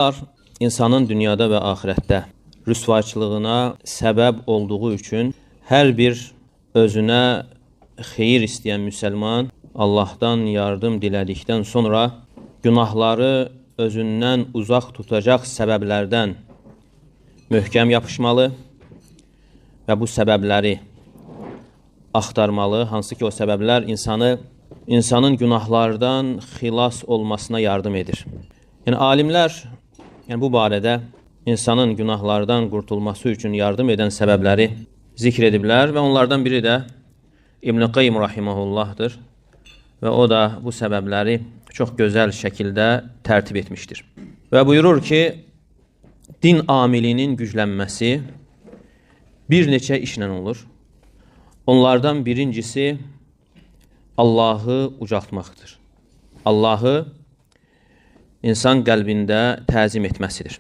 İnsanın dünyada və axirətdə rüsvayçılığına səbəb olduğu üçün hər bir özünə xeyir istəyən müsəlman Allahdan yardım dilədikdən sonra günahları özündən uzaq tutacaq səbəblərdən möhkəm yapışmalı və bu səbəbləri axtarmalı, hansı ki o səbəblər insanın günahlardan xilas olmasına yardım edir. Yəni alimlər bu barədə insanın günahlardan qurtulması üçün yardım edən səbəbləri zikr ediblər və onlardan biri də İbn-i Qayyim rahimehullahdır və o da bu səbəbləri çox gözəl şəkildə tərtib etmişdir. Və buyurur ki, din amilinin güclənməsi bir neçə işlə olur. Onlardan birincisi Allahı ucaltmaqdır. Allahı insan qəlbində təzim etməsidir.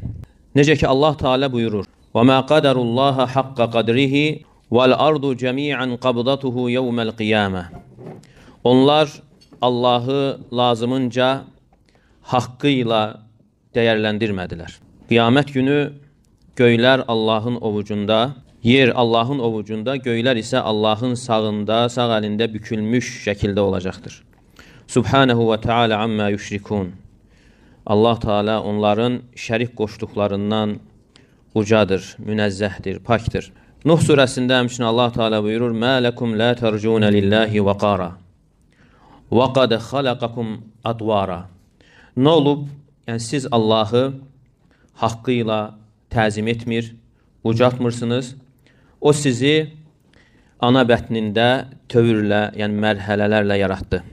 Necə ki Allah Teala buyurur: وَمَا قَدَرُ اللّٰهَ حَقَّ قَدْرِهِ وَالْأَرْضُ جَمِيعًا قَبْضَتُهُ يَوْمَ الْقِيَامَةِ Onlar Allahı lazımınca haqqıyla dəyərləndirmədilər. Qiyamət günü göylər Allahın ovucunda, yer Allahın ovucunda, göylər isə Allahın sağında, sağ əlində bükülmüş şəkildə olacaqdır. Subhanahu və Teala amma yüşrikun. Allah Teala onların şərik qoşduqlarından ucadır, münəzzəhdir, pakdır. Nuh surəsində həmçinin Allah Teala buyurur: "Mə lekum la tercun lillahi vaqara. Və qad xalaqakum atwara." Nə olub? Yəni siz Allahı haqqı ilə təzim etmir, ucaltmırsınız. O sizi ana bətnində tövrlə, yəni mərhələlərlə yaratdı.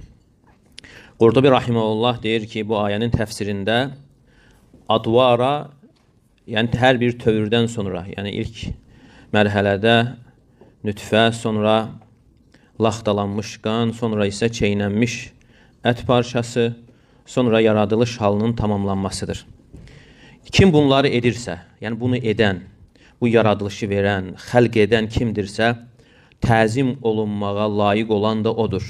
Qurtubi rahimehullah deyir ki, bu ayənin təfsirində advara, yəni hər bir tövrdən sonra, yəni ilk mərhələdə nütfə, sonra laxtalanmış qan, sonra isə çeynənmiş ət parçası, sonra yaradılış halının tamamlanmasıdır. Kim bunları edirsə, yəni bunu edən, bu yaradılışı verən, xəlq edən kimdirsə, təzim olunmağa layiq olan da odur.